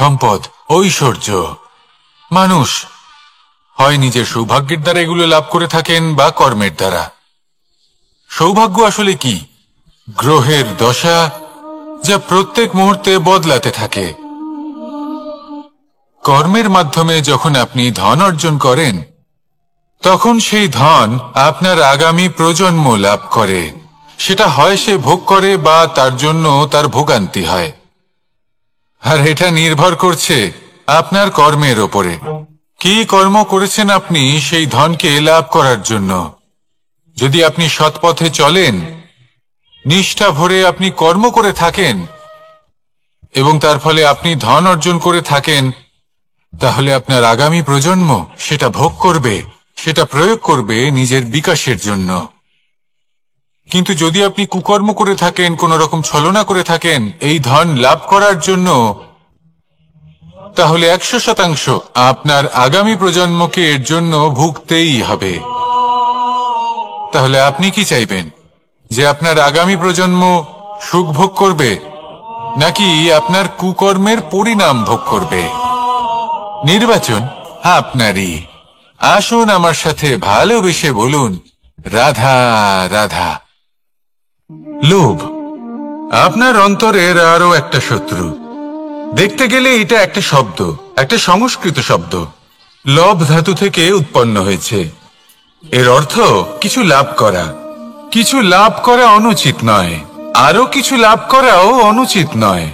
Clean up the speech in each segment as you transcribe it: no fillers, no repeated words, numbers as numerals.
সম্পদ, ঐশ্বর্য। মানুষ হয় নিজের সৌভাগ্যের দ্বারা এগুলো লাভ করে থাকেন বা কর্মের দ্বারা। সৌভাগ্য আসলে কি? গ্রহের দশা, যা প্রত্যেক মুহূর্তে বদলাতে থাকে। কর্মের মাধ্যমে যখন আপনি ধন অর্জন করেন, তখন সেই ধন আপনার আগামী প্রজন্ম লাভ করে। সেটা হয় সে ভোগ করে বা তার জন্য তার ভোগান্তি হয়। আর এটা নির্ভর করছে আপনার কর্মের ওপরে। কি কর্ম করেছেন আপনি সেই ধনকে লাভ করার জন্য? যদি আপনি সৎ পথে চলেন, নিষ্ঠা ভরে আপনি কর্ম করে থাকেন এবং তার ফলে আপনি ধন অর্জন করে থাকেন, তাহলে আপনার আগামী প্রজন্ম সেটা ভোগ করবে, সেটা প্রয়োগ করবে নিজের বিকাশের জন্য। কিন্তু যদি আপনি কুকর্ম করে থাকেন, কোন রকম ছলনা করে থাকেন এই ধন লাভ করার জন্য, তাহলে 100% আপনার আগামী প্রজন্মকে এর জন্য ভুগতেই হবে। তাহলে আপনি কি চাইবেন? যে আপনার আগামী প্রজন্ম সুখ ভোগ করবে, নাকি আপনার কুকর্মের পরিণাম ভোগ করবে? নির্বাচন আপনারই। আসুন আমার সাথে ভালোবেসে বলুন, রাধা রাধা। লোভ আপনার অন্তরের আরো একটা শত্রু। দেখতে গেলে এটা একটা শব্দ, একটা সংস্কৃত শব্দ। লব ধাতু থেকে উৎপন্ন হয়েছে। এর অর্থ কিছু লাভ করা। কিছু লাভ করা অনুচিত নয়, আরো কিছু লাভ করাও অনুচিত নয়,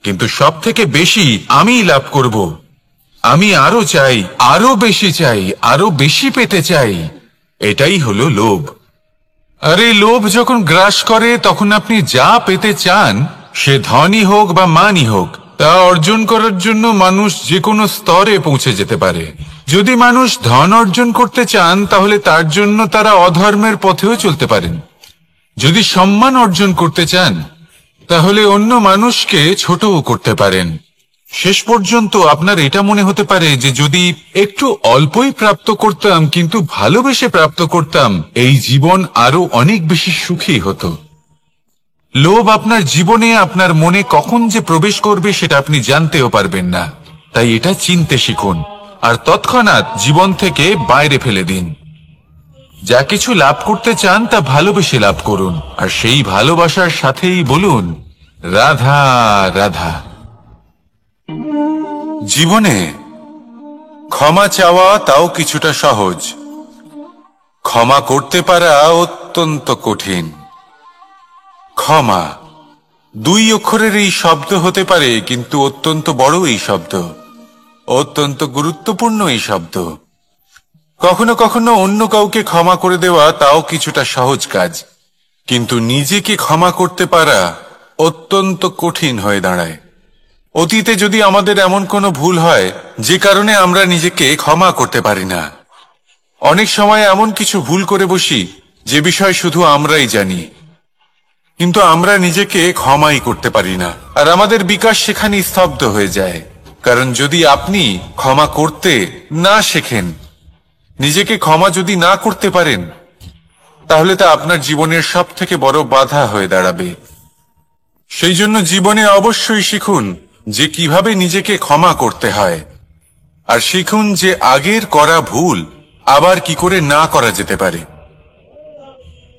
কিন্তু সব থেকে বেশি আমি লাভ করব, আমি আরো চাই, আরো বেশি চাই, আরো বেশি পেতে চাই, এটাই হলো লোভ। আর এই লোভ যখন গ্রাস করে, তখন আপনি যা পেতে চান, সে ধনই হোক বা মানই হোক, তা অর্জন করার জন্য মানুষ যে কোনো স্তরে পৌঁছে যেতে পারে। যদি মানুষ ধন অর্জন করতে চান, তাহলে তার জন্য তারা অধর্মের পথেও চলতে পারেন। যদি সম্মান অর্জন করতে চান, তাহলে অন্য মানুষকে ছোটও করতে পারেন। শেষ পর্যন্ত আপনার এটা মনে হতে পারে যে যদি একটু অল্পই প্রাপ্ত করতাম, কিন্তু ভালোবেসে প্রাপ্ত করতাম, এই জীবন আরো অনেক বেশি সুখী হতো। লোভ আপনার জীবনে, আপনার মনে কখন যে প্রবেশ করবে সেটা আপনি জানতেও পারবেন না। তাই এটা চিনতে শিখুন আর তৎক্ষণাৎ জীবন থেকে বাইরে ফেলে দিন। যা কিছু লাভ করতে চান তা ভালোবেসে লাভ করুন, আর সেই ভালোবাসার সাথেই বলুন, রাধা রাধা। জীবনে ক্ষমা চাওয়া তাও কিছুটা সহজ, ক্ষমা করতে পারা অত্যন্ত কঠিন। ক্ষমা 2 অক্ষরের এই শব্দ হতে পারে, কিন্তু অত্যন্ত বড় এই শব্দ, অত্যন্ত গুরুত্বপূর্ণ এই শব্দ। কখনো কখনো অন্য কাউকে ক্ষমা করে দেওয়া তাও কিছুটা সহজ কাজ, কিন্তু নিজেকে ক্ষমা করতে পারা অত্যন্ত কঠিন হয়ে দাঁড়ায়। অতীতে যদি আমাদের এমন কোনো ভুল হয় যে কারণে আমরা নিজেকে ক্ষমা করতে পারি না, অনেক সময় এমন কিছু ভুল করে বসি যে বিষয় শুধু আমরাই জানি, কিন্তু আমরা নিজেকে ক্ষমাই করতে পারি না, আর আমাদের বিকাশ সেখানে স্তব্ধ হয়ে যায়। কারণ যদি আপনি ক্ষমা করতে না শেখেন, নিজেকে ক্ষমা যদি না করতে পারেন, তাহলে তা আপনার জীবনের সব থেকে বড় বাধা হয়ে দাঁড়াবে। সেই জন্য জীবনে অবশ্যই শিখুন যে কিভাবে নিজেকে ক্ষমা করতে হয়, আর শিখুন যে আগের করা ভুল আবার কি করে না করা যেতে পারে।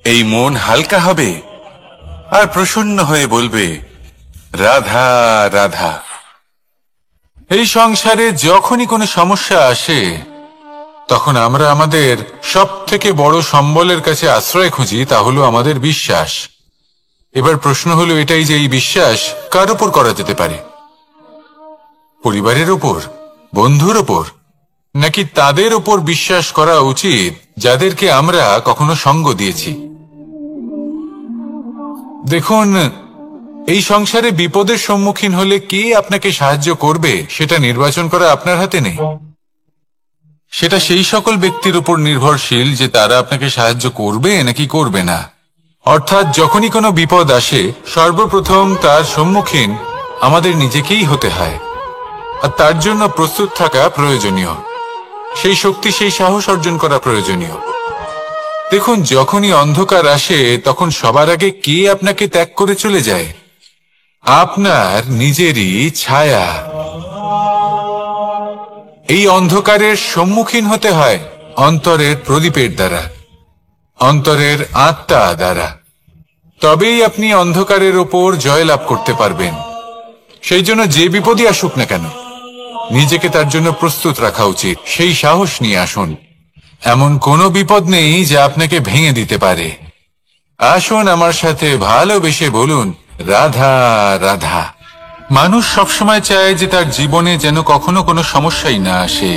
এই মন হালকা হবে আর প্রসন্ন হয়ে বলবে, রাধা রাধা। এই সংসারে যখনই কোনো সমস্যা আসে, তখন আমরা আমাদের সব থেকে বড় সম্বলের কাছে আশ্রয় খুঁজি, তা হলো আমাদের বিশ্বাস। এবার প্রশ্ন হলো এটাই যে এই বিশ্বাস কার উপর করা যেতে পারে? পরিবারের উপর, বন্ধুর উপর, নাকি তাদের উপর বিশ্বাস করা উচিত যাদেরকে আমরা কখনো সঙ্গ দিয়েছি? দেখুন, এই সংসারে বিপদের সম্মুখীন হলে কে আপনাকে সাহায্য করবে সেটা নির্বাচন করা আপনার হাতে নেই। সেটা সেই সকল ব্যক্তির উপর নির্ভরশীল যে তারা আপনাকে সাহায্য করবে নাকি করবে না। অর্থাৎ যখনই কোনো বিপদ আসে, সর্বপ্রথম তার সম্মুখীন আমাদের নিজেকেই হতে হয়, আর তার জন্য প্রস্তুত থাকা প্রয়োজনীয়। সেই শক্তি, সেই সাহস অর্জন করা প্রয়োজনীয়। দেখুন, যখনই অন্ধকার আসে, তখন সবার আগে কে আপনাকে ত্যাগ করে চলে যায়? আপনার নিজেরই ছায়া। এই অন্ধকারের সম্মুখীন হতে হয় অন্তরের প্রদীপের দ্বারা, অন্তরের আত্মা দ্বারা। তবেই আপনি অন্ধকারের ওপর জয়লাভ করতে পারবেন। সেই জন্য যে বিপদই আসুক না কেন, নিজেকে তার জন্য প্রস্তুত রাখা উচিত। সেই সাহস নিয়ে আসুন। এমন কোনো বিপদ নেই যা আপনাকে ভেঙে দিতে পারে। আসুন আমার সাথে ভালোবেসে বলুন, রাধা রাধা। মানুষ সবসময় চায় যে তার জীবনে যেন কখনো কোনো সমস্যাই না আসে।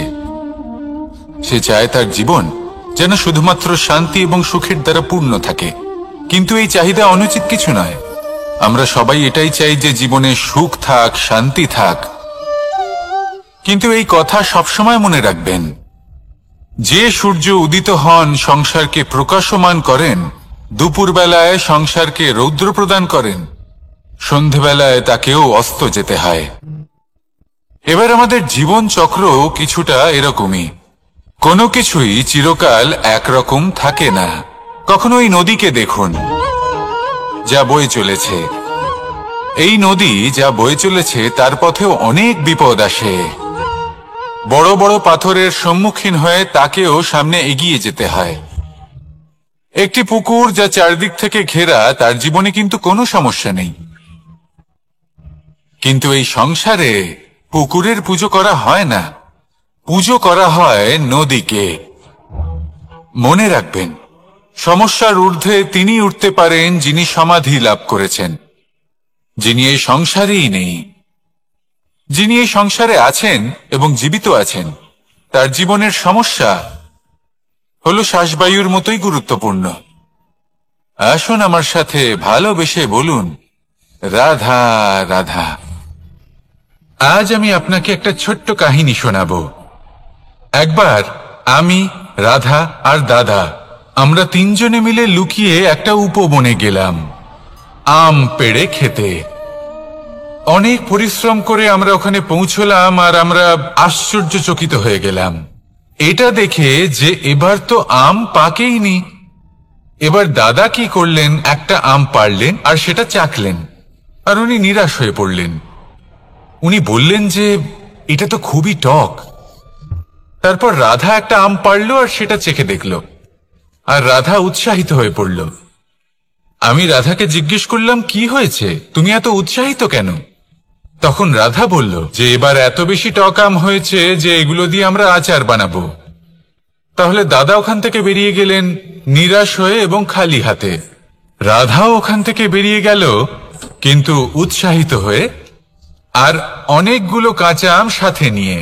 সে চায় তার জীবন যেন শুধুমাত্র শান্তি এবং সুখের দ্বারা পূর্ণ থাকে। কিন্তু এই চাহিদা অনুচিত কিছু নয়। আমরা সবাই এটাই চাই যে জীবনে সুখ থাক, শান্তি থাক। কিন্তু এই কথা সবসময় মনে রাখবেন, যে সূর্য উদিত হন সংসারকে প্রকাশমান করেন, দুপুরবেলায় সংসারকে রৌদ্র প্রদান করেন, সন্ধেবেলায় তাকেও অস্ত যেতে হয়। এবার আমাদের জীবন চক্র কিছুটা এরকমই। কোনো কিছুই চিরকাল একরকম থাকে না। কখনো এই নদীকে দেখুন যা বয়ে চলেছে। এই নদী যা বয়ে চলেছে তার পথেও অনেক বিপদ আসে। বড় বড় পাথরের সম্মুখীন হয়ে তাকেও সামনে এগিয়ে যেতে হয়। একটি পুকুর যা চারদিক থেকে ঘেরা, তার জীবনে কিন্তু কোনো সমস্যা নেই। কিন্তু এই সংসারে পুকুরের পুজো করা হয় না, পুজো করা হয় নদীকে। মনে রাখবেন, সমস্যার ঊর্ধ্বে তিনি উঠতে পারেন যিনি সমাধি লাভ করেছেন, যিনি এই সংসারেই নেই। যিনি এই সংসারে আছেন এবং জীবিত আছেন, তার জীবনের সমস্যা হলো শ্বাসবায়ুর মতোই গুরুত্বপূর্ণ। আসুন আমার সাথে ভালোবেসে বলুন, রাধা রাধা। আজ আমি আপনাকে একটা ছোট্ট কাহিনী শোনাবো। একবার আমি, রাধা আর দাদা, আমরা তিনজনে মিলে লুকিয়ে একটা উপবনে গেলাম আম পেড়ে খেতে। অনেক পরিশ্রম করে আমরা ওখানে পৌঁছলাম আর আমরা আশ্চর্যচকিত হয়ে গেলাম এটা দেখে যে এবার তো আম পাকেইনি। এবার দাদা কি করলেন, একটা আম পাড়লেন আর সেটা চাখলেন, আর উনি নিরাশ হয়ে পড়লেন। উনি বললেন যে এটা তো খুবই টক। তারপর রাধা একটা আম পাড়ল আর সেটা চেখে দেখল, আর রাধা উৎসাহিত হয়ে পড়ল। আমি রাধাকে জিজ্ঞেস করলাম, কি হয়েছে, তুমি এত উৎসাহিত কেন? তখন রাধা বলল যে এবার এত বেশি টক আম হয়েছে যে এগুলো দিয়ে আমরা আচার বানাবো। তাহলে দাদা ওখান থেকে বেরিয়ে গেলেন নিরাশ হয়ে এবং খালি হাতে। রাধাও ওখান থেকে বেরিয়ে গেল কিন্তু উৎসাহিত হয়ে, আর অনেকগুলো কাঁচা আম সাথে নিয়ে।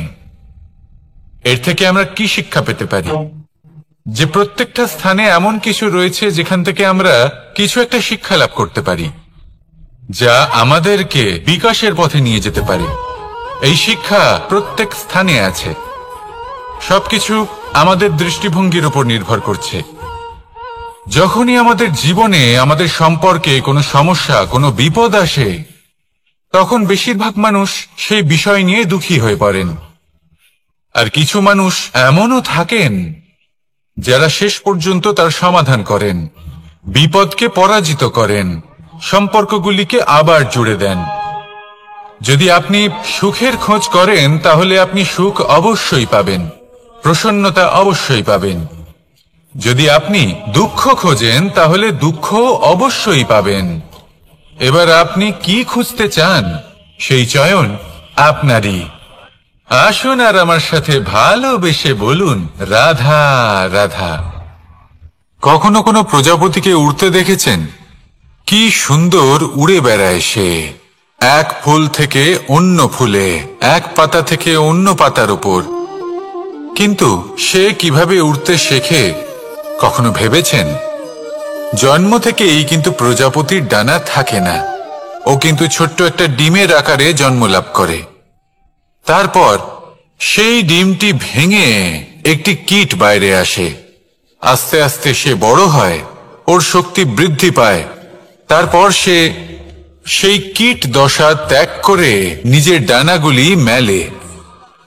এর থেকে আমরা কি শিক্ষা পেতে পারি? যে প্রত্যেকটা স্থানে এমন কিছু রয়েছে যেখান থেকে আমরা কিছু একটা শিক্ষা লাভ করতে পারি, যা আমাদেরকে বিকাশের পথে নিয়ে যেতে পারে। এই শিক্ষা প্রত্যেক স্থানে আছে। সবকিছু আমাদের দৃষ্টিভঙ্গির উপর নির্ভর করছে। যখনই আমাদের জীবনে, আমাদের সম্পর্কে কোনো সমস্যা, কোনো বিপদ আসে, তখন বেশিরভাগ মানুষ সেই বিষয় নিয়ে দুঃখী হয়ে পড়েন। আর কিছু মানুষ এমনও থাকেন যারা শেষ পর্যন্ত তার সমাধান করেন, বিপদকে পরাজিত করেন, সম্পর্কগুলিকে আবার জুড়ে দেন। যদি আপনি সুখের খোঁজ করেন তাহলে আপনি সুখ অবশ্যই পাবেন, প্রসন্নতা অবশ্যই পাবেন। যদি আপনি দুঃখ খোঁজেন তাহলে দুঃখ অবশ্যই পাবেন। এবার আপনি কি খুঁজতে চান, সেই চয়ন আপনারই। আসুন আর আমার সাথে ভালোবেসে বলুন, রাধা রাধা। কখনো কোনো প্রজাপতিকে উড়তে দেখেছেন? কি সুন্দর উড়ে বেড়ায় সে, এক ফুল থেকে অন্য ফুলে, এক পাতা থেকে অন্য পাতার উপর। কিন্তু সে কিভাবে উড়তে শেখে কখনো ভেবেছেন? জন্ম থেকেই কিন্তু প্রজাপতির ডানা থাকে না। ও কিন্তু ছোট্ট একটা ডিমের আকারে জন্ম লাভ করে। তারপর সেই ডিমটি ভেঙে একটি কীট বাইরে আসে। আস্তে আস্তে সে বড় হয়, ওর শক্তি বৃদ্ধি পায়। তারপর সে সেই কীট দশা ত্যাগ করে নিজের ডানাগুলি মেলে।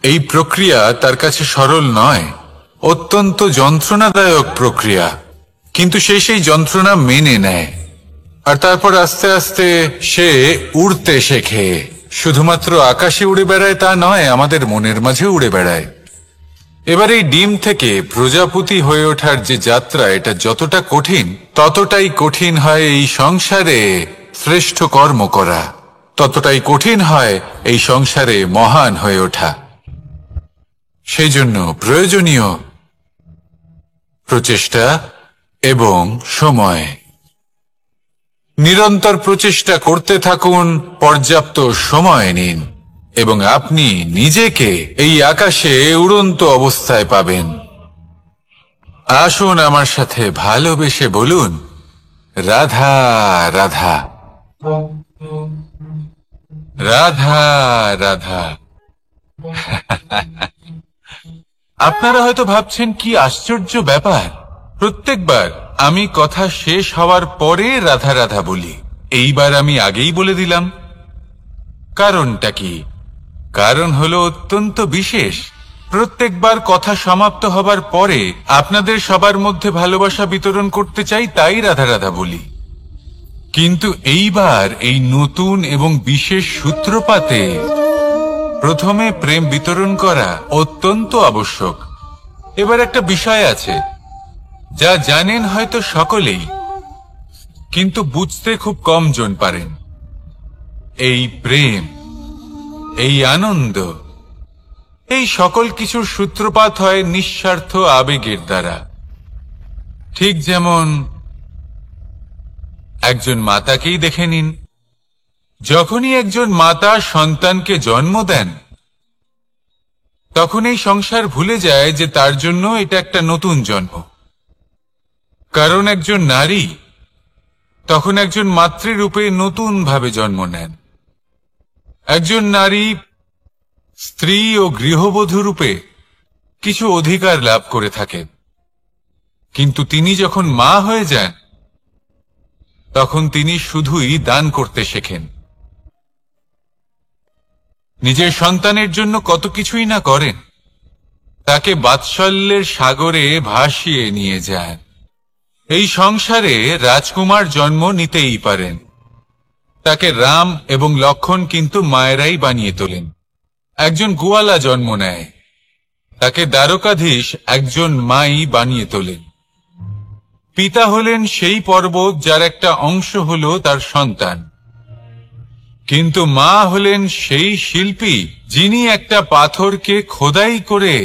এই প্রক্রিয়া তার কাছে সরল নয়, অত্যন্ত যন্ত্রণাদায়ক প্রক্রিয়া। কিন্তু সে সেই যন্ত্রণা মেনে নেয়, আর তারপর আস্তে আস্তে সে উড়তে শেখে। শুধুমাত্র আকাশে উড়ে বেড়ায় তা নয়, আমাদের মনের মাঝে উড়ে বেড়ায়। এবার এই ডিম থেকে প্রজাপতি হয়ে ওঠার যে যাত্রা, এটা যতটা কঠিন, ততটাই কঠিন হয় এই সংসারে শ্রেষ্ঠ কর্ম করা, ততটাই কঠিন হয় এই সংসারে মহান হয়ে ওঠা। সেই জন্য প্রয়োজনীয় প্রচেষ্টা এবং সময়। নিরন্তর প্রচেষ্টা করতে থাকুন, পর্যাপ্ত সময় নিন, এবং আপনি নিজেকে এই আকাশে উড়ন্ত অবস্থায় পাবেন। আসুন আমার সাথে ভালোবেসে বলুন, রাধা রাধা, রাধা রাধা। আপনারা হয়তো ভাবছেন, কি আশ্চর্য ব্যাপার, প্রত্যেকবার আমি কথা শেষ হওয়ার পরে রাধা রাধা বলি। এইবার আমি আগেই বলে দিলাম। কারণটা কি? কারণ হলো অত্যন্ত বিশেষ। প্রত্যেকবার কথা সমাপ্ত হবার পরে আপনাদের সবার মধ্যে ভালোবাসা বিতরণ করতে চাই, তাই রাধা রাধা বলি। কিন্তু এইবার এই নতুন এবং বিশেষ সূত্রপাতে প্রথমে প্রেম বিতরণ করা অত্যন্ত আবশ্যক। এবার একটা বিষয় আছে যা জানেন হয়তো সকলেই, কিন্তু বুঝতে খুব কম জন পারেন। এই প্রেম, এই আনন্দ, এই সকল কিছুর সূত্রপাত হয় নিঃস্বার্থ আবেগের দ্বারা। ঠিক যেমন একজন মাতাকেই দেখে নিন। যখনই একজন মাতা সন্তানকে জন্ম দেন, তখন এই সংসার ভুলে যায় যে তার জন্য এটা একটা নতুন জন্ম। কারণ একজন নারী তখন একজন মাতৃরূপে নতুন ভাবে জন্ম নেন। একজন নারী স্ত্রী ও গৃহবধূ রূপে কিছু অধিকার লাভ করে থাকেন, কিন্তু তিনি যখন মা হয়ে যান, তখন তিনি শুধুই দান করতে শেখেন। নিজের সন্তানের জন্য কত কিছুই না করেন, তাকে বাৎসল্যের সাগরে ভাসিয়ে নিয়ে যান। এই সংসারে রাজকুমার জন্ম নিতেই পারেন, তাকে রাম এবং লক্ষণ কিন্তু মায়েরাই বানিয়ে তোলেন। একজন গোয়ালা জন্ম নেয়, তাকে দ্বারকাধীশ একজন মাই বানিয়ে তোলেন। পিতা হলেন সেই পর্বত যার একটা অংশ হলো তার সন্তান, কিন্তু মা হলেন সেই শিল্পী যিনি একটা পাথরকে খোদাই করে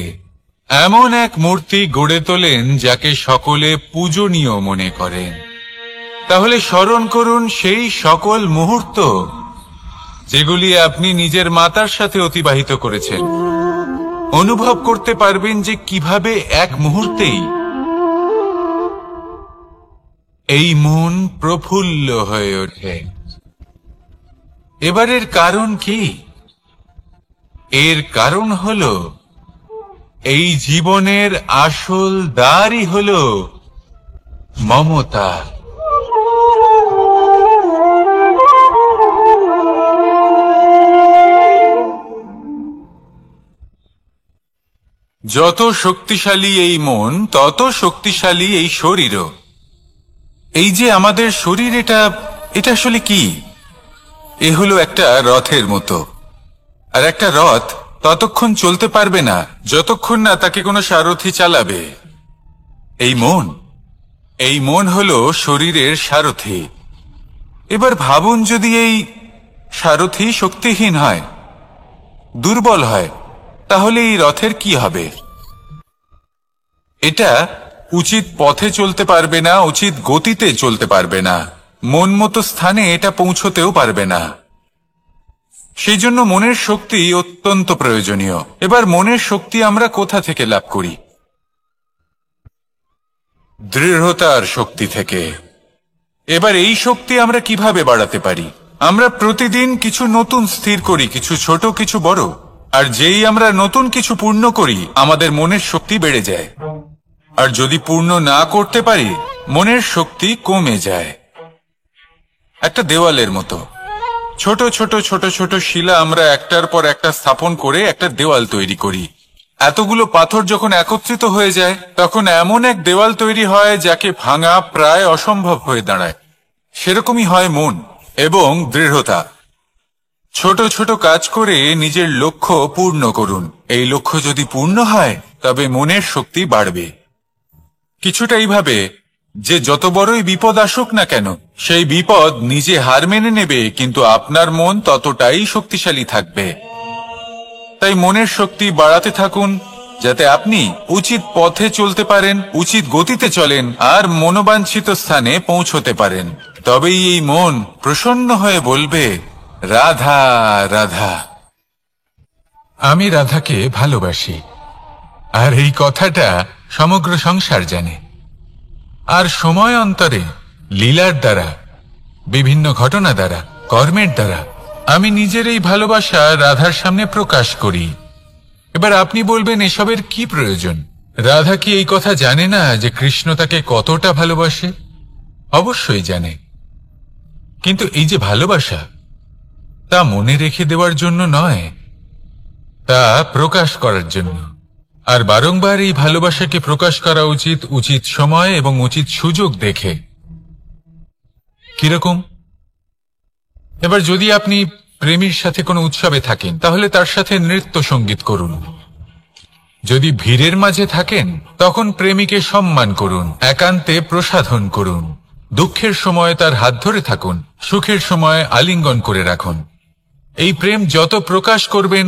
এমন এক মূর্তি গড়ে তোলেন যাকে সকলে পূজনীয় মনে করেন। তাহলে স্মরণ করুন সেই সকল মুহূর্ত যেগুলি আপনি নিজের মাতার সাথে অতিবাহিত করেছেন। অনুভব করতে পারবেন যে কিভাবে এক মুহূর্তেই এই মন প্রফুল্ল হয়ে ওঠে। এবারের কারণ কি? এর কারণ হলো এই জীবনের আসল দ্বারই হলো মমতা। যত শক্তিশালী এই মন, তত শক্তিশালী এই শরীরও। এই যে আমাদের শরীর, এটা আসলে কি? এ হলো একটা রথের মতো। আর একটা রথ ততক্ষণ চলতে পারবে না যতক্ষণ না তাকে কোনো সারথি চালাবে। এই মন হলো শরীরের সারথি। এবার ভাবুন, যদি এই সারথি শক্তিহীন হয়, দুর্বল হয়, তাহলে এই রথের কি হবে? এটা উচিত পথে চলতে পারবে না, উচিত গতিতে চলতে পারবে না, মন মতো স্থানে এটা পৌঁছতেও পারবে না। সেই জন্য মনের শক্তি অত্যন্ত প্রয়োজনীয়। এবার মনের শক্তি আমরা কোথা থেকে লাভ করি? দৃঢ়তার শক্তি থেকে। এবার এই শক্তি আমরা কিভাবে বাড়াতে পারি? আমরা প্রতিদিন কিছু নতুন স্থির করি, কিছু ছোট কিছু বড়। আর যেই আমরা নতুন কিছু পূর্ণ করি, আমাদের মনের শক্তি বেড়ে যায়। আর যদি পূর্ণ না করতে পারি, মনের শক্তি কমে যায়। একটা দেওয়ালের মতো ছোট ছোট ছোট ছোট শিলা আমরা একটার পর একটা স্থাপন করে একটা দেওয়াল তৈরি করি। এতগুলো পাথর যখন একত্রিত হয়ে যায়, তখন এমন এক দেওয়াল তৈরি হয় যাকে ভাঙা প্রায় অসম্ভব হয়ে দাঁড়ায়। সেরকমই হয় মন এবং দৃঢ়তা। ছোট ছোট কাজ করে নিজের লক্ষ্য পূর্ণ করুন। এই লক্ষ্য যদি পূর্ণ হয় তবে মনের শক্তি বাড়বে। কিছুটা এইভাবে যে যত বড়ই বিপদ আসুক না কেন, সেই বিপদ নিজে হার মেনে নেবে, কিন্তু আপনার মন ততটাই শক্তিশালী থাকবে। তাই মনের শক্তি বাড়াতে থাকুন, যাতে আপনি উচিত পথে চলতে পারেন, উচিত গতিতে চলেন আর মনোবাঞ্ছিত স্থানে পৌঁছতে পারেন। তবেই এই মন প্রসন্ন হয়ে বলবে, রাধা রাধা। আমি রাধাকে ভালোবাসি, আর এই কথাটা সমগ্র সংসার জানে। আর সময় অন্তরে লীলার দ্বারা, বিভিন্ন ঘটনা দ্বারা, কর্মের দ্বারা আমি নিজের এই ভালোবাসা রাধার সামনে প্রকাশ করি। এবার আপনি বলবেন, এসবের কি প্রয়োজন? রাধা কি এই কথা জানে না যে কৃষ্ণ তাকে কতটা ভালোবাসে? অবশ্যই জানে, কিন্তু এই যে ভালোবাসা, তা মনে রেখে দেওয়ার জন্য নয়, তা প্রকাশ করার জন্য। আর বারংবার এই ভালোবাসাকে প্রকাশ করা উচিত, উচিত সময় এবং উচিত সুযোগ দেখে। কিরকম? এবার যদি আপনি প্রেমীর সাথে কোনো উৎসবে থাকেন, তাহলে তার সাথে নৃত্য সঙ্গীত করুন। যদি ভিড়ের মাঝে থাকেন, তখন প্রেমীকে সম্মান করুন, একান্তে প্রসাধন করুন। দুঃখের সময় তার হাত ধরে থাকুন, সুখের সময় আলিঙ্গন করে রাখুন। এই প্রেম যত প্রকাশ করবেন,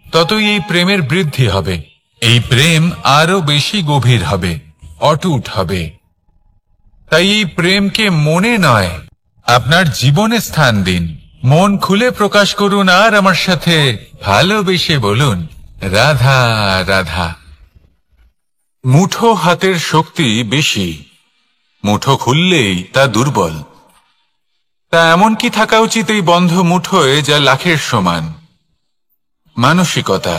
ততই এই প্রেমের বৃদ্ধি হবে। এই প্রেম আরো বেশি গভীর হবে, অটুট হবে। তাই এই প্রেমকে মনে নয়, আপনার জীবনে স্থান দিন। মন খুলে প্রকাশ করুন আর আমার সাথে ভালোবেসে বলুন, রাধা রাধা। মুঠো হাতের শক্তি বেশি, মুঠো খুললেই তা দুর্বল। তা এমন কি থাকা উচিত এই বন্ধ মুঠোয় যা লাখের সমান? মানসিকতা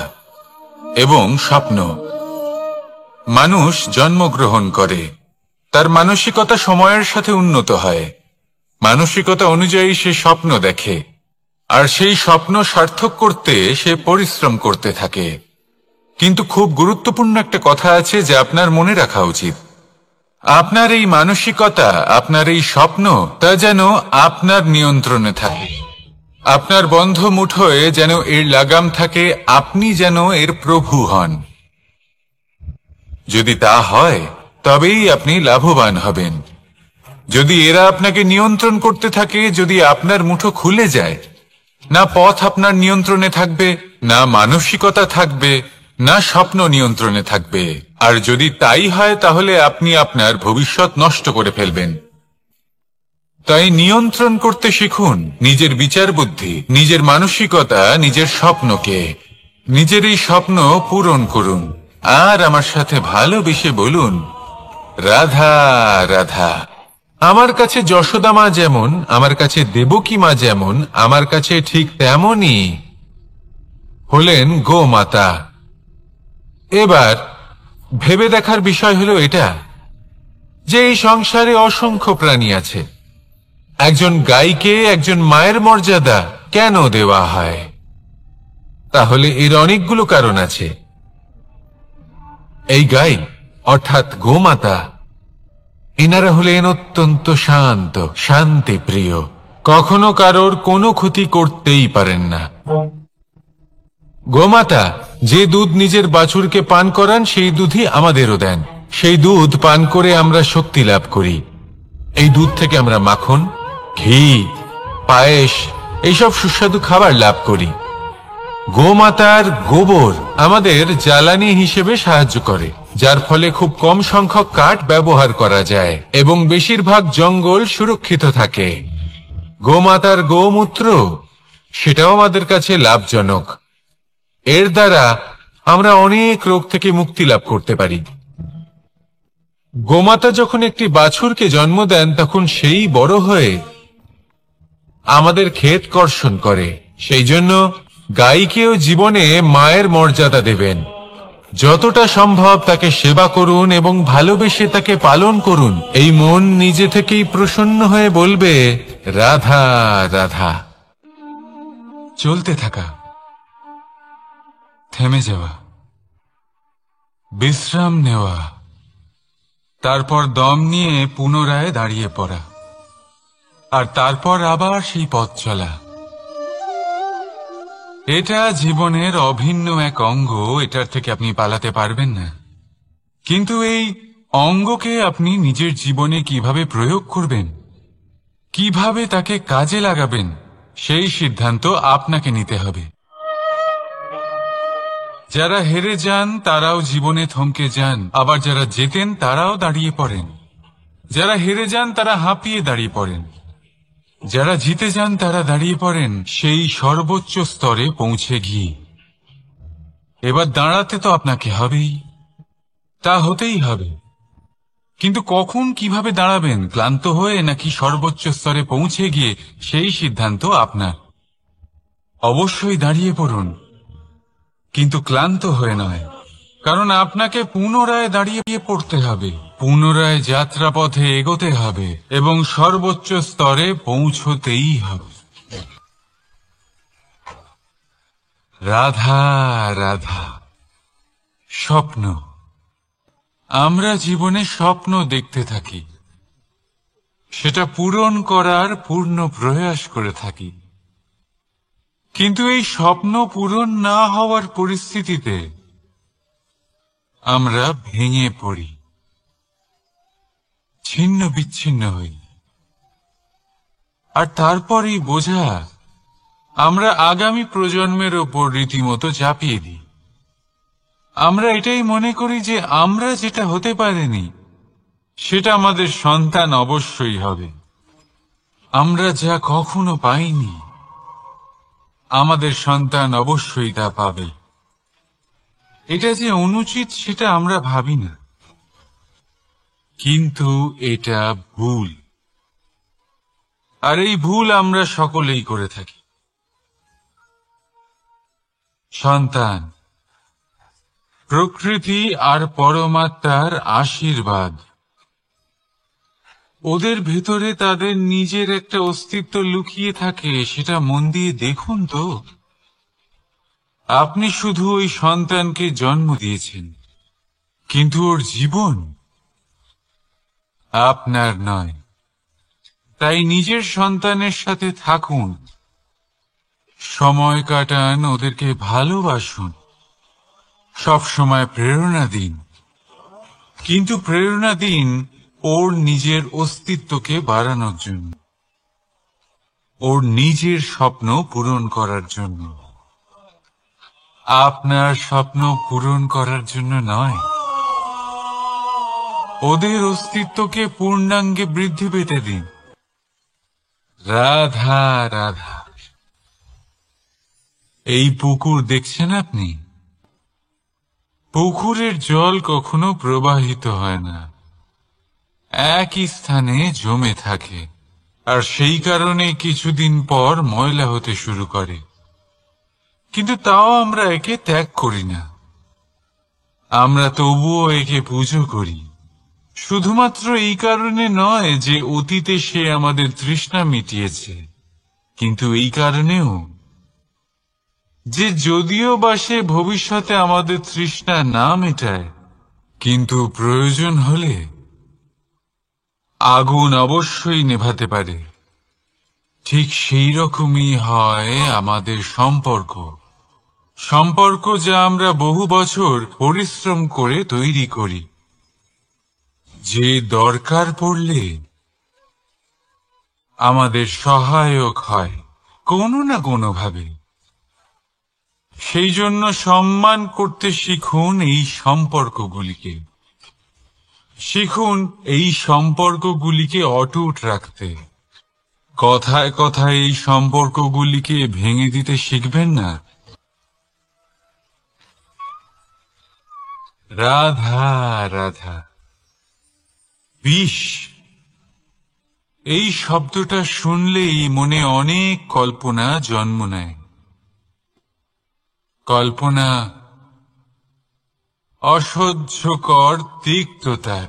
এবং স্বপ্ন। মানুষ জন্মগ্রহণ করে, তার মানসিকতা সময়ের সাথে উন্নত হয়। মানসিকতা অনুযায়ী সে স্বপ্ন দেখে, আর সেই স্বপ্ন সার্থক করতে সে পরিশ্রম করতে থাকে। কিন্তু খুব গুরুত্বপূর্ণ একটা কথা আছে যা আপনার মনে রাখা উচিত। আপনার এই মানসিকতা, আপনার এই স্বপ্ন, তা যেন আপনার নিয়ন্ত্রণে থাকে। আপনার বন্ধ মুঠোয় যেন এর লাগাম থাকে, আপনি যেন এর প্রভু হন। যদি তা হয়, তবেই আপনি লাভবান হবেন। যদি এরা আপনাকে নিয়ন্ত্রণ করতে থাকে, যদি আপনার মুঠো খুলে যায়, না পথ আপনার নিয়ন্ত্রণে থাকবে, না মানসিকতা থাকবে, না স্বপ্ন নিয়ন্ত্রণে থাকবে। আর যদি তাই হয়, তাহলে আপনি আপনার ভবিষ্যৎ নষ্ট করে ফেলবেন। তাই নিয়ন্ত্রণ করতে শিখুন নিজের বিচার বুদ্ধি, নিজের মানসিকতা, নিজের স্বপ্নকে। নিজের এই স্বপ্ন পূরণ করুন আর আমার সাথে ভালোবেসে বলুন, রাধা রাধা। আমার কাছে যশোদা মা যেমন, আমার কাছে দেবকী মা যেমন, আমার কাছে ঠিক তেমনই হলেন গোমাতা। এবার ভেবে দেখার বিষয় হলো এটা, যে এই সংসারে অসংখ্য প্রাণী আছে। একজন গাইকে একজন মায়ের মর্যাদা কেন দেওয়া হয়? তাহলে এর অনেকগুলো কারণ আছে। এই গাই অর্থাৎ গোমাতা, এনারা হলেন অত্যন্ত শান্ত, শান্তি প্রিয়, কখনো কারোর কোনো ক্ষতি করতেই পারেন না। গোমাতা যে দুধ নিজের বাছুরকে পান করান, সেই দুধই আমাদেরও দেন। সেই দুধ পান করে আমরা শক্তি লাভ করি। এই দুধ থেকে আমরা মাখন, ঘি, পায়েস, এইসব সুস্বাদু খাবার লাভ করি। গোমাতার গোবর আমাদের জ্বালানি হিসেবে সাহায্য করে, যার ফলে খুব কম সংখ্যক কাঠ ব্যবহার করা যায় এবং বেশিরভাগ জঙ্গল সুরক্ষিত থাকে। গোমাতার গোমূত্র, সেটাও আমাদের কাছে লাভজনক। এর দ্বারা আমরা অনেক রোগ থেকে মুক্তি লাভ করতে পারি। গোমাতা যখন একটি বাছুরকে জন্ম দেন, তখন সেই বড় হয়ে আমাদের ক্ষেত কর্ষণ করে। সেই জন্য গাইকেও জীবনে মায়ের মর্যাদা দেবেন। যতটা সম্ভব তাকে সেবা করুন এবং ভালোবেসে তাকে পালন করুন। এই মন নিজে থেকেই প্রসন্ন হয়ে বলবে, রাধা রাধা। চলতে থাকা, থেমে যাওয়া, বিশ্রাম নেওয়া, তারপর দম নিয়ে পুনরায় দাঁড়িয়ে পড়া, আর তারপর আবার সেই পথ চলা। এটা জীবনের অভিন্ন এক অঙ্গ, এটার থেকে আপনি পালাতে পারবেন না। কিন্তু এই অঙ্গকে আপনি নিজের জীবনে কিভাবে প্রয়োগ করবেন, কিভাবে তাকে কাজে লাগাবেন, সেই সিদ্ধান্ত আপনাকে নিতে হবে। যারা হেরে যান তারাও জীবনে থমকে যান, আবার যারা জেতেন তারাও দাঁড়িয়ে পড়েন। যারা হেরে যান তারা হাঁপিয়ে দাঁড়িয়ে পড়েন, যারা জিতে যান তারা দাঁড়িয়ে পড়েন সেই সর্বোচ্চ স্তরে পৌঁছে গিয়ে। এবার দাঁড়াতে তো আপনাকে হবেই, তা হতেই হবে। কিন্তু কখন কিভাবে দাঁড়াবেন, ক্লান্ত হয়ে নাকি সর্বোচ্চ স্তরে পৌঁছে গিয়ে, সেই সিদ্ধান্ত আপনার। অবশ্যই দাঁড়িয়ে পড়ুন, কিন্তু ক্লান্ত হয়ে নয়, কারণ আপনাকে পুনরায় দাঁড়িয়ে পড়তে হবে, পুনরায় যাত্রাপথে এগোতে হবে এবং সর্বোচ্চ স্তরে পৌঁছতেই হবে। রাধা রাধা। স্বপ্ন, আমরা জীবনে স্বপ্ন দেখতে থাকি, সেটা পূরণ করার পূর্ণ প্রয়াস করে থাকি। কিন্তু এই স্বপ্ন পূরণ না হওয়ার পরিস্থিতিতে আমরা ভেঙে পড়ি, ছিন্ন বিচ্ছিন্ন হই। আর তারপরেই বোঝা আমরা আগামী প্রজন্মের ওপর রীতিমতো চাপিয়ে দিই। আমরা এটাই মনে করি যে আমরা যেটা হতে পারিনি সেটা আমাদের সন্তান অবশ্যই হবে। আমরা যা কখনো পাইনি আমাদের সন্তান অবশ্যই তা পাবে। এটা যে অনুচিত সেটা আমরা ভাবি না, কিন্তু এটা ভুল। আর এই ভুল আমরা সকলেই করে থাকি। সন্তান প্রকৃতি আর পরমাত্মার আশীর্বাদ। ওদের ভেতরে তাদের নিজের একটা অস্তিত্ব লুকিয়ে থাকে, সেটা মন দিয়ে দেখুন তো। আপনি শুধু ওই সন্তানকে জন্ম দিয়েছেন, কিন্তু ওর জীবন আপনার নয়। তাই নিজের সন্তানের সাথে থাকুন, সময় কাটান, ওদেরকে ভালোবাসুন, সব সময় প্রেরণা দিন। কিন্তু প্রেরণা দিন ওর নিজের অস্তিত্বকে বাড়ানোর জন্য, ওর নিজের স্বপ্ন পূরণ করার জন্য, আপনার স্বপ্ন পূরণ করার জন্য নয়। ওদের অস্তিত্বকে পূর্ণাঙ্গে বৃদ্ধি পেতে দিন। রাধা রাধা। এই পুকুর দেখছেন আপনি? পুকুরের জল কখনো প্রবাহিত হয় না, একই স্থানে জমে থাকে। আর সেই কারণে কিছুদিন পর ময়লা হতে শুরু করে। কিন্তু তাও আমরা একে ত্যাগ করি না, আমরা তবুও একে পুজো করি। শুধুমাত্র এই কারণে নয় যে অতীতে সে আমাদের তৃষ্ণা মিটিয়েছে, কিন্তু এই কারণেও যে যদিও বা সে ভবিষ্যতে আমাদের তৃষ্ণা না মেটায়, কিন্তু প্রয়োজন হলে আগুন অবশ্যই নেভাতে পারে। ঠিক সেই রকমই হয় আমাদের সম্পর্ক, সম্পর্ক যা আমরা বহু বছর পরিশ্রম করে তৈরি করি, যে দরকার পড়লে আমাদের সহায়ক হয় কোনো না কোনোভাবে। সেই জন্য সম্মান করতে শিখুন এই সম্পর্কগুলিকে, শিখুন এই সম্পর্কগুলিকে অটুট রাখতে। কথায় কথায় এই সম্পর্কগুলিকে ভেঙে দিতে শিখবেন না। রাধা রাধা। বিষ, এই শব্দটা শুনলেই মনে অনেক কল্পনা জন্ম নেয়। কল্পনা অসহ্যকর তিক্ততার,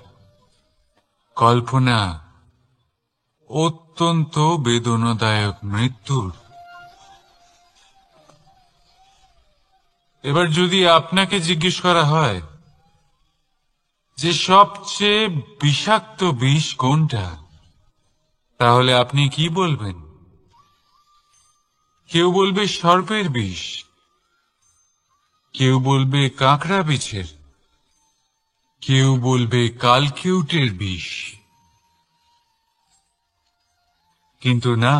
কল্পনা অত্যন্ত বেদনাদায়ক মৃত্যুর। এবার যদি আপনাকে জিজ্ঞেস করা হয় যে সবচেয়ে বিষাক্ত বিষ কোনটা, তাহলে আপনি কি বলবেন? কেউ বলবে সর্পের বিষ, কেউ বলবে কাঁকড়া বিছের, কেউ বলবে কালকেউটের বিষ, কিন্তু না,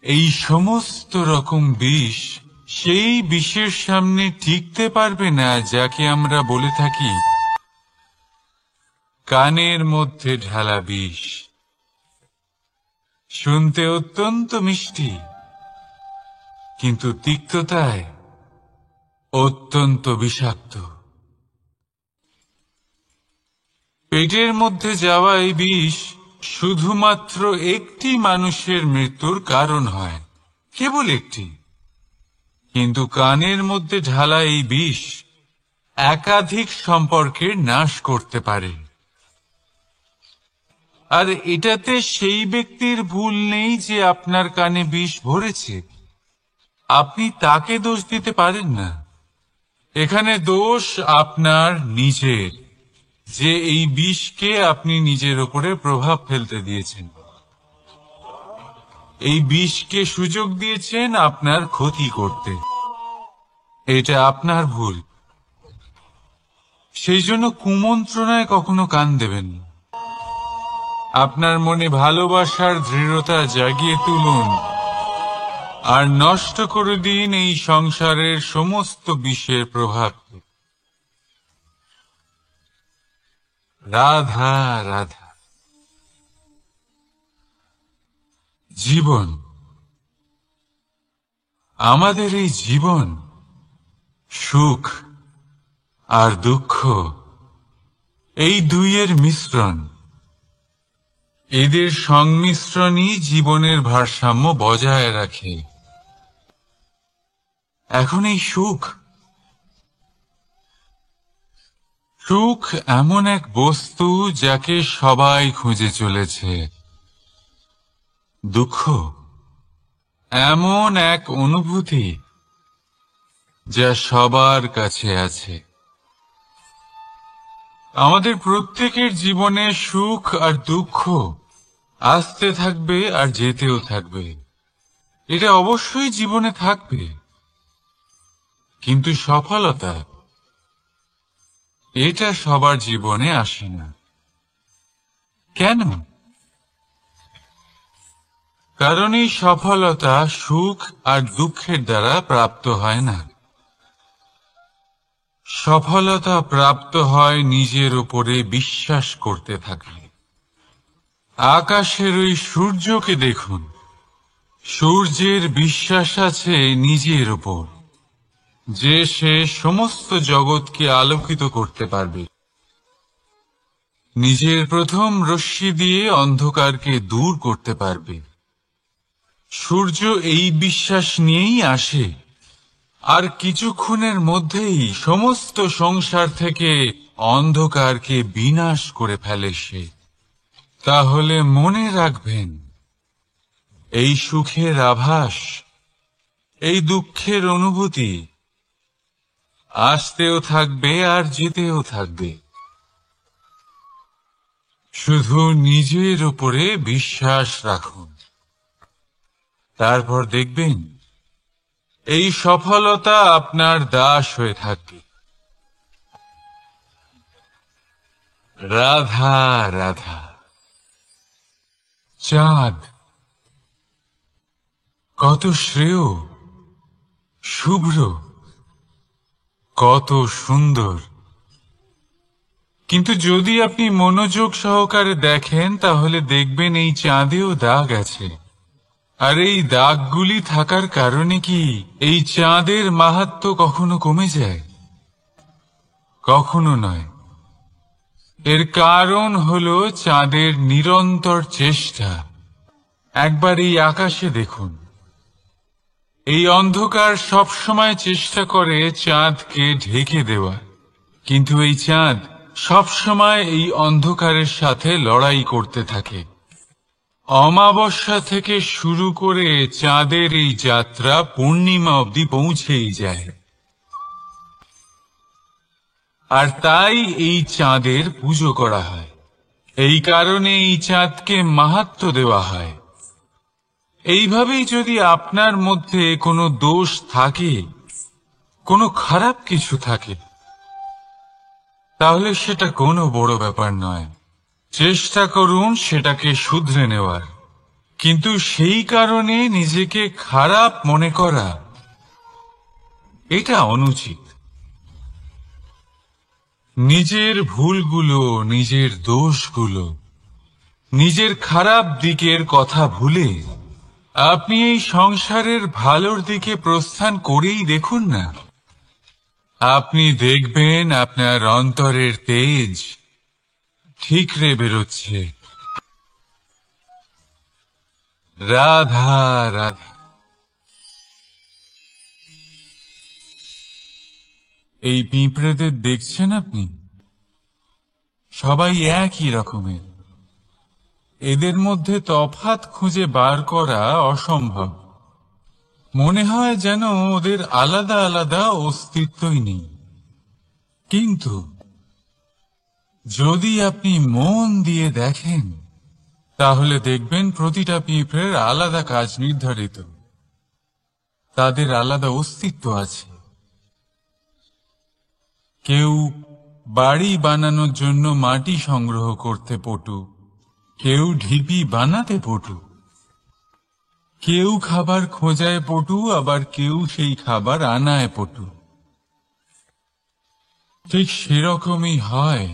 এই সমস্ত রকম বিষ সেই বিষের সামনে টিকতে পারবে না যাকে আমরা বলে থাকি কানের মধ্যে ঢালা বিষ। শুনতে অত্যন্ত মিষ্টি, কিন্তু তিক্ততায় অত্যন্ত বিষাক্ত। পেটের মধ্যে যাওয়া এই বিষ শুধুমাত্র একটি মানুষের মৃত্যুর কারণ হয়, কেবল একটি, কিন্তু কানের মধ্যে ঢালা এই বিষ একাধিক সম্পর্কের নাশ করতে পারে। আর এটাতে সেই ব্যক্তির ভুল নেই যে আপনার কানে বিষ ভরেছে, আপনি তাকে দোষ দিতে পারেন না। এখানে দোষ আপনার নিজের, যে এই বিষকে আপনি নিজের উপরে প্রভাব ফেলতে দিয়েছেন, এই বিষকে সুযোগ দিয়েছেন আপনার ক্ষতি করতে। এটা আপনার ভুল। সেই জন্য কুমন্ত্রণায় কখনো কান দেবেন না। আপনার মনে ভালোবাসার দৃঢ়তা জাগিয়ে তুলুন আর নষ্ট করে দিন এই সংসারের সমস্ত বিষের প্রভাব। রাধা রাধা। জীবন, আমাদের এই জীবন সুখ আর দুঃখ, এই দুইয়ের মিশ্রণ। এদের সংমিশ্রণই জীবনের ভারসাম্য বজায় রাখে। এখন এই সুখ, সুখ এমন এক বস্তু যাকে সবাই খুঁজে চলেছে। দুঃখ এমন এক অনুভূতি যা সবার কাছে আছে। আমাদের প্রত্যেকের জীবনে সুখ আর দুঃখ আসতে থাকবে আর যেতেও থাকবে। এটা অবশ্যই জীবনে থাকবে, কিন্তু সফলতা এটা সবার জীবনে আসে না। কেন? কারণ এই সফলতা সুখ আর দুঃখের দ্বারা প্রাপ্ত হয় না। সফলতা প্রাপ্ত হয় নিজের উপরে বিশ্বাস করতে থাকলে। আকাশের ওই সূর্যকে দেখুন, সূর্যের বিশ্বাস আছে নিজের উপর যে সে সমস্ত জগৎকে আলোকিত করতে পারবে। নিজের প্রথম রশ্মি দিয়ে অন্ধকারকে দূর করতে পারবে। সূর্য এই বিশ্বাস নিয়েই আসে, আর কিছুক্ষণের মধ্যেই সমস্ত সংসার থেকে অন্ধকারকে বিনাশ করে ফেলে সে। তাহলে মনে রাখবেন, এই সুখের আভাস, এই দুঃখের অনুভূতি আসতেও থাকবে আর যেতেও থাকবে। শুধু নিজের উপরে বিশ্বাস রাখুন, তারপর দেখবেন এই সফলতা আপনার দাস হয়ে থাকবে। রাধা রাধা। চাঁদ কত শ্রেয়, শুভ্র, কত সুন্দর, কিন্তু যদি আপনি মনোযোগ সহকারে দেখেন তাহলে দেখবেন এই চাঁদেও দাগ আছে। আর এই দাগগুলি থাকার কারণে কি এই চাঁদের মাহাত্ম্য কখনো কমে যায়? কখনো নয়। এর কারণ হলো চাঁদের নিরন্তর চেষ্টা। একবার এই আকাশে দেখুন, এই অন্ধকার সবসময় চেষ্টা করে চাঁদকে ঢেকে দেওয়া, কিন্তু এই চাঁদ সবসময় এই অন্ধকারের সাথে লড়াই করতে থাকে। অমাবস্যা থেকে শুরু করে চাঁদের এই যাত্রা পূর্ণিমা অবধি পৌঁছেই যায়। আর তাই এই চাঁদের পুজো করা হয়। এই কারণে এই চাঁদকে মাহাত্ম্য দেওয়া হয়। এইভাবেই যদি আপনার মধ্যে কোনো দোষ থাকে কোনো খারাপ কিছু থাকে, তাহলে সেটা কোনো বড় ব্যাপার নয়। চেষ্টা করুন সেটাকে শুধরে নেওয়ার, কিন্তু সেই কারণে নিজেকে খারাপ মনে করা, এটা অনুচিত। নিজের ভুলগুলো, নিজের দোষগুলো, নিজের খারাপ দিকের কথা ভুলে আপনি এই সংসারের ভালোর দিকে প্রস্থান করেই দেখুন না। আপনি দেখবেন আপনার অন্তরের তেজ ঠিকরে বেরোচ্ছে। রাধা রাধা। এই পিঁপড়েদের দেখছেন আপনি? সবাই একই রকমের। এদের মধ্যে তফাৎ খুঁজে বার করা অসম্ভব। মনে হয় যেন ওদের আলাদা আলাদা অস্তিত্বই নেই। কিন্তু যদি আপনি মন দিয়ে দেখেন, তাহলে দেখবেন প্রতিটা পিঁপড়ের আলাদা কাজ নির্ধারিত, তাদের আলাদা অস্তিত্ব আছে। কেউ বাড়ি বানানোর জন্য মাটি সংগ্রহ করতে পটু, কেউ ঢিপি বানাতে পটু, কেউ খাবার খোঁজায় পটু, আবার কেউ সেই খাবার আনায় পটু। ঠিক সেরকমই হয়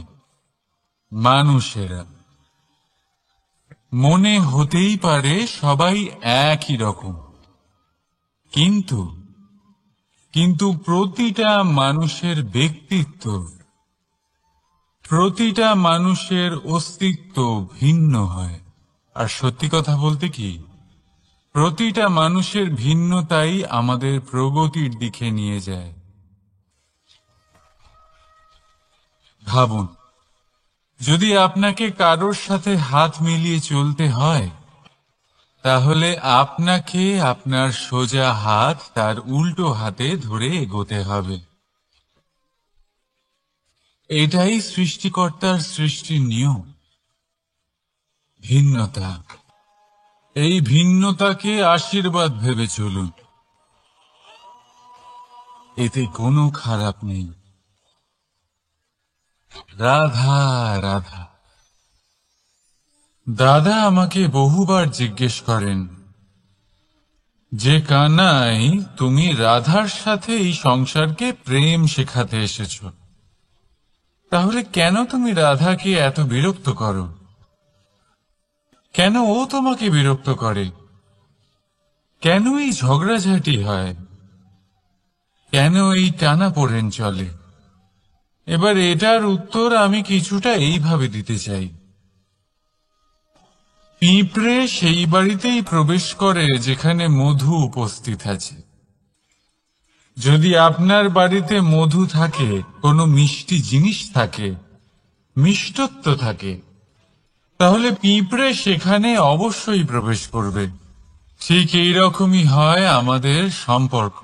মানুষেরা। মনে হতেই পারে সবাই একই রকম, কিন্তু কিন্তু প্রতিটা মানুষের ব্যক্তিত্ব, প্রতিটা মানুষের অস্তিত্ব ভিন্ন হয়। আর সত্যি কথা বলতে কি, প্রতিটা মানুষের ভিন্নতাই আমাদের প্রগতির দিকে নিয়ে যায়। ভাবুন, যদি আপনাকে কারোর সাথে হাত মিলিয়ে চলতে হয়, তাহলে আপনাকে আপনার সোজা হাত তার উল্টো হাতে ধরে এগোতে হবে। এটাই সৃষ্টিকর্তার সৃষ্টির নিয়ম। ভিন্নতা, এই ভিন্নতাকে আশীর্বাদ ভেবে চলুন, এতে কোনো খারাপ নেই। রাধা রাধা। দাদা আমাকে বহুবার জিজ্ঞেস করেন যে কানাই, তুমি রাধার সাথে এই সংসারকে প্রেম শেখাতে এসেছ, তাহলে কেন তুমি রাধাকে এত বিরক্ত করো? কেন ও তোমাকে বিরক্ত করে? কেন এই ঝগড়াঝাটি হয়? কেন এই টানাপোড়েন চলে? এবার এটার উত্তর আমি কিছুটা এইভাবে দিতে চাই। পিঁপড়ে সেই বাড়িতেই প্রবেশ করে যেখানে মধু উপস্থিত আছে। যদি আপনার বাড়িতে মধু থাকে, কোনো মিষ্টি জিনিস থাকে, মিষ্টত্ব থাকে, তাহলে পিঁপড়ে সেখানে অবশ্যই প্রবেশ করবে। ঠিক এইরকমই হয় আমাদের সম্পর্ক।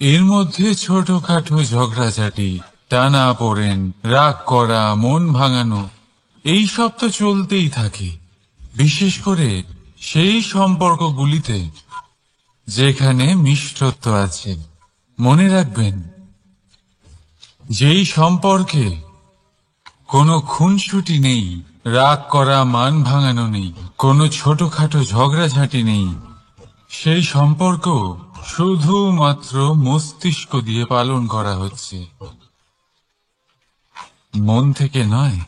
এর মধ্যে ছোটখাটো ঝগড়াঝাটি, টানাপোড়েন, রাগ করা, মন ভাঙানো, এই সব তো চলতেই থাকে, বিশেষ করে সেই সম্পর্কগুলিতে যেখানে মিষ্টত্ব আছে। মনে রাখবেন, যেই সম্পর্কে কোনো খুনসুটি নেই, রাগ করা, মান ভাঙানো নেই, কোনো ছোটখাটো ঝগড়াঝাটি নেই, সেই সম্পর্ক শুধুমাত্র মস্তিষ্ক দিয়ে পালন করা হচ্ছে, মন থেকে নয়।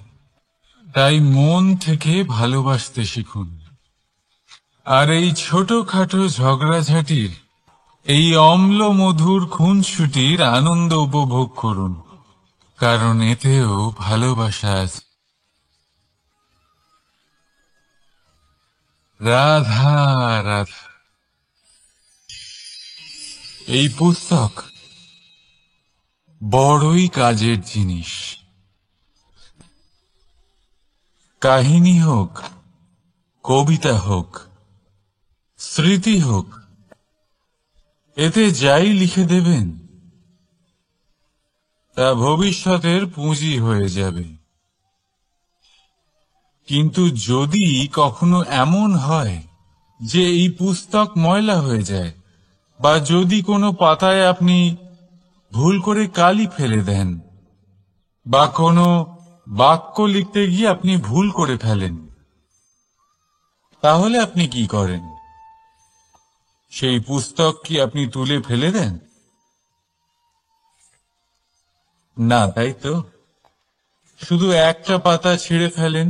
তাই মন থেকে ভালোবাসতে শিখুন। আর এই ছোটখাটো ঝগড়াঝাটির, এই অম্ল মধুর খুনসুটির আনন্দ উপভোগ করুন, কারণ এতেও ভালোবাসা আছে। রাধা রাধা। এই পুস্তক বড়ই কাজের জিনিস। কাহিনী হোক, কবিতা হোক, স্মৃতি হোক, এতে যাই লিখে দেবেন তা ভবিষ্যতের পুঁজি হয়ে যাবে। কিন্তু যদি কখনো এমন হয় যে এই পুস্তক ময়লা হয়ে যায়, বা যদি কোনো পাতায় আপনি ভুল করে কালি ফেলে দেন, বা কোনো বাক্য লিখতে গিয়ে আপনি ভুল করে ফেলেন, তাহলে আপনি কি করেন? সেই পুস্তক কি আপনি তুলে ফেলে দেন? না, তাই তো? শুধু একটা পাতা ছিঁড়ে ফেলেন,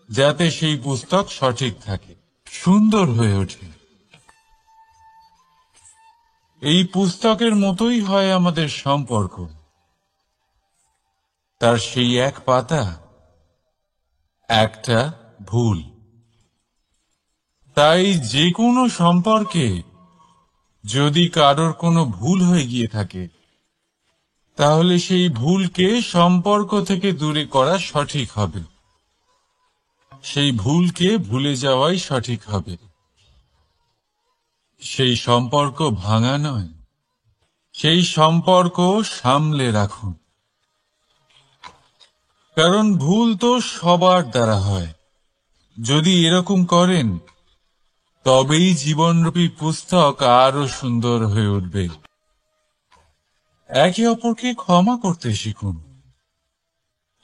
যাতে সেই পুস্তক সঠিক থাকে, সুন্দর হয়ে ওঠে। এই পুস্তকের মতোই হয় আমাদের সম্পর্ক। তার সেই এক পাতা, একটা ভুল। তাই যে কোনো সম্পর্কে যদি কারোর কোনো ভুল হয়ে গিয়ে থাকে, তাহলে সেই ভুলকে সম্পর্ক থেকে দূরে করা সঠিক হবে। সেই ভুলকে ভুলে যাওয়াই সঠিক হবে। সেই সম্পর্ক ভাঙা নয়, সেই সম্পর্ক সামলে রাখুন। কারণ ভুল তো সবার দ্বারা হয়। যদি এরকম করেন, তবেই জীবনরূপী পুস্তক আরো সুন্দর হয়ে উঠবে। একে অপরকে ক্ষমা করতে শিখুন।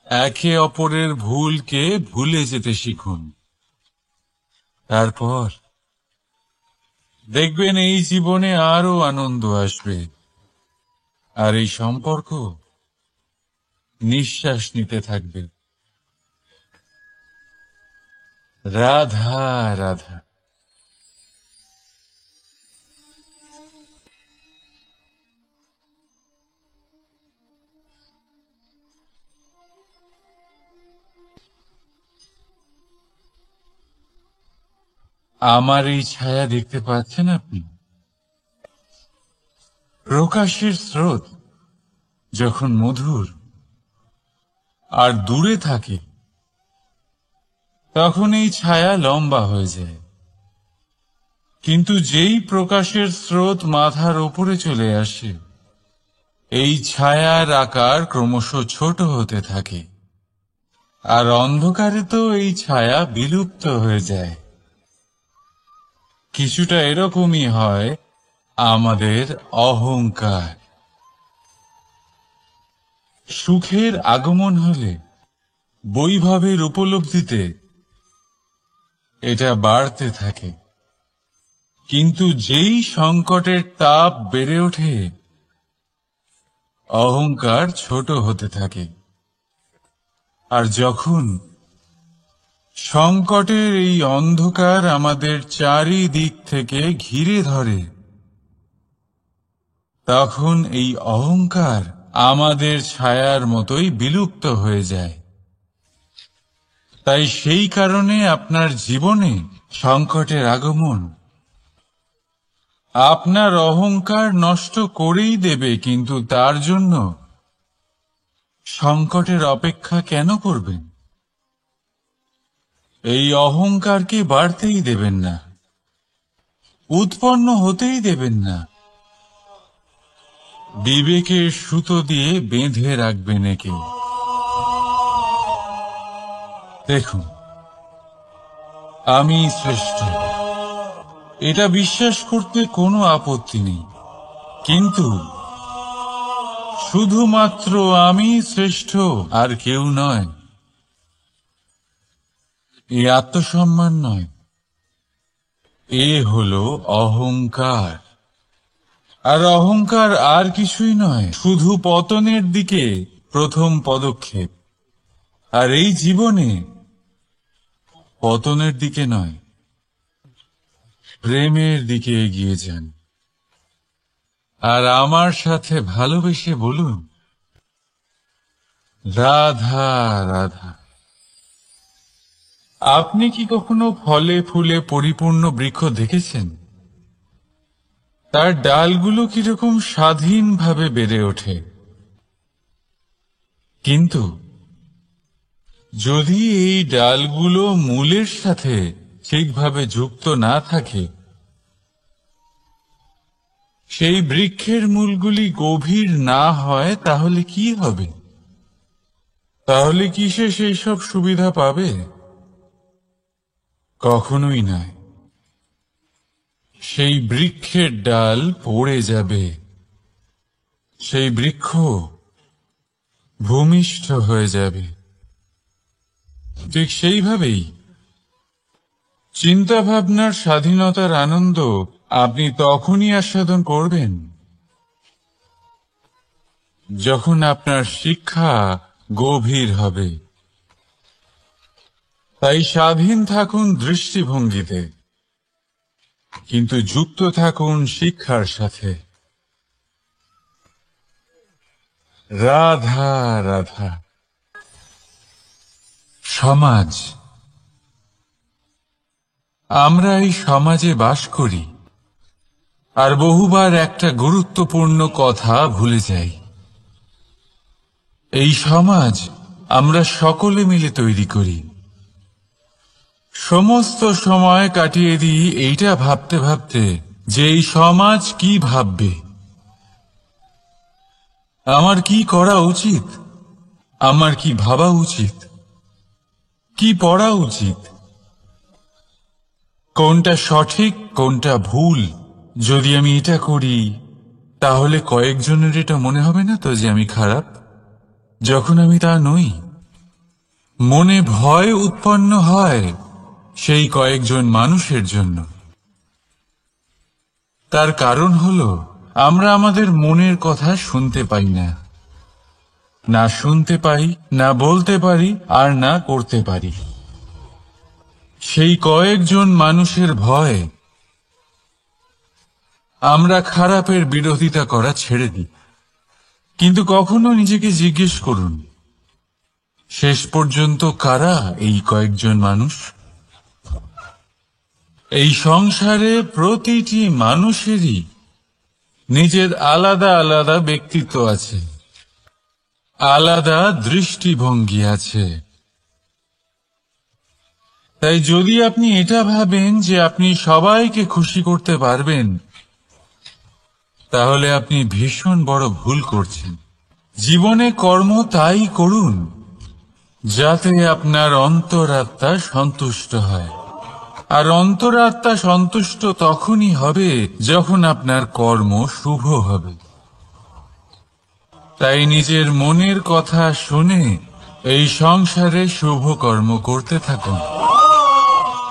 একে অপরের ভুলকে ভুলে যেতে শিখুন। তারপর দেখবেন এই জীবনে আরো আনন্দ আসবে, আর এই সম্পর্ক নিঃশ্বাস নিতে থাকবে। রাধা রাধা। আমার এই ছায়া দেখতে পাচ্ছেন আপনি? প্রকাশের স্রোত যখন মধুর আর দূরে থাকে, তখন এই ছায়া লম্বা হয়ে যায়। কিন্তু যেই প্রকাশের স্রোত মাথার উপরে চলে আসে, এই ছায়ার আকার ক্রমশ ছোট হতে থাকে, আর অন্ধকারে তো এই ছায়া বিলুপ্ত হয়ে যায়। কিছুটা এরকমই হয় আমাদের অহংকার। সুখের আগমন হলে, বৈভবের উপলব্ধিতে এটা বাড়তে থাকে। কিন্তু যেই সংকটের তাপ বেড়ে ওঠে, অহংকার ছোট হতে থাকে। আর যখন সংকটের এই অন্ধকার আমাদের চারিদিক থেকে ঘিরে ধরে, তখন এই অহংকার আমাদের ছায়ার মতোই বিলুপ্ত হয়ে যায়। তাই সেই কারণে আপনার জীবনে সংকটের আগমন আপনার অহংকার নষ্ট করেই দেবে, কিন্তু তার জন্য সংকটের অপেক্ষা কেন করবেন? এই অহংকারকে বাড়তেই দেবেন না, উৎপন্ন হতেই দেবেন না। বিবেকের সুতো দিয়ে বেঁধে রাখবেন একে। দেখুন, আমি শ্রেষ্ঠ, এটা বিশ্বাস করতে কোনো আপত্তি নেই। কিন্তু শুধুমাত্র আমি শ্রেষ্ঠ, আর কেউ নয়। এ আত্মসম্মান নয়, এ হলো অহংকার। আর অহংকার আর কিছুই নয়, শুধু পতনের দিকে প্রথম পদক্ষেপ। আর এই জীবনে পতনের দিকে নয়, প্রেমের দিকে এগিয়ে যান। আর আমার সাথে ভালোবেসে বলুন, রাধা রাধা। আপনি কি কখনো ফলে ফুলে পরিপূর্ণ বৃক্ষ দেখেছেন? তার ডালগুলো কিরকম স্বাধীনভাবে বেড়ে ওঠে। কিন্তু যদি এই ডালগুলো মূলের সাথে ঠিকভাবে যুক্ত না থাকে, সেই বৃক্ষের মূলগুলি গভীর না হয়, তাহলে কি হবে? তাহলে কি সে সেই সব সুবিধা পাবে? কখনোই নয়। সেই বৃক্ষের ডাল পড়ে যাবে, সেই বৃক্ষ ভূমিষ্ঠ হয়ে যাবে। ঠিক সেইভাবেই চিন্তা ভাবনার স্বাধীনতার আনন্দ আপনি তখনই আস্বাদন করবেন যখন আপনার শিক্ষা গভীর হবে। তাই স্বাধীন থাকুন দৃষ্টিভঙ্গিতে, কিন্তু যুক্ত থাকুন শিক্ষার সাথে। রাধা রাধা। সমাজ, আমরা এই সমাজে বাস করি আর বহুবার একটা গুরুত্বপূর্ণ কথা ভুলে যাই। এই সমাজ আমরা সকলে মিলে তৈরি করি। সমস্ত সময় কাটিয়ে দিই এইটা ভাবতে ভাবতে যে এই সমাজ কি ভাববে, আমার কি করা উচিত, আমার কি ভাবা উচিত, কি পড়া উচিত, কোনটা সঠিক কোনটা ভুল। যদি আমি এটা করি তাহলে কয়েকজনের এটা মনে হবে না তো যে আমি খারাপ, যখন আমি তা নই। মনে ভয় উৎপন্ন হয় সেই কয়েকজন মানুষের জন্য। তার কারণ হলো আমরা আমাদের মনের কথা শুনতে পাই না, না শুনতে পাই, না বলতে পারি, আর না করতে পারি। সেই কয়েকজন মানুষের ভয় আমরা খারাপের বিরোধিতা করা ছেড়ে দিই। কিন্তু কখনো নিজেকে জিজ্ঞেস করুন, শেষ পর্যন্ত কারা এই কয়েকজন মানুষ? এই সংসারে প্রতিটি মানুষেরই নিজের আলাদা আলাদা ব্যক্তিত্ব আছে, আলাদা দৃষ্টিভঙ্গি আছে। তাই যদি আপনি এটা ভাবেন যে আপনি সবাইকে খুশি করতে পারবেন, তাহলে আপনি ভীষণ বড় ভুল করছেন। জীবনে কর্ম তাই করুন যাতে আপনার অন্তরাত্মা সন্তুষ্ট হয়। আর অন্তরাত্মা সন্তুষ্ট তখনই হবে যখন আপনার কর্ম শুভ হবে। তাই নিজের মনের কথা শুনে এই সংসারে শুভ কর্ম করতে থাকুন,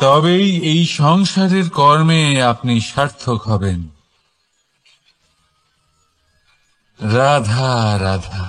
তবেই এই সংসারের কর্মে আপনি সার্থক হবেন। রাধা রাধা।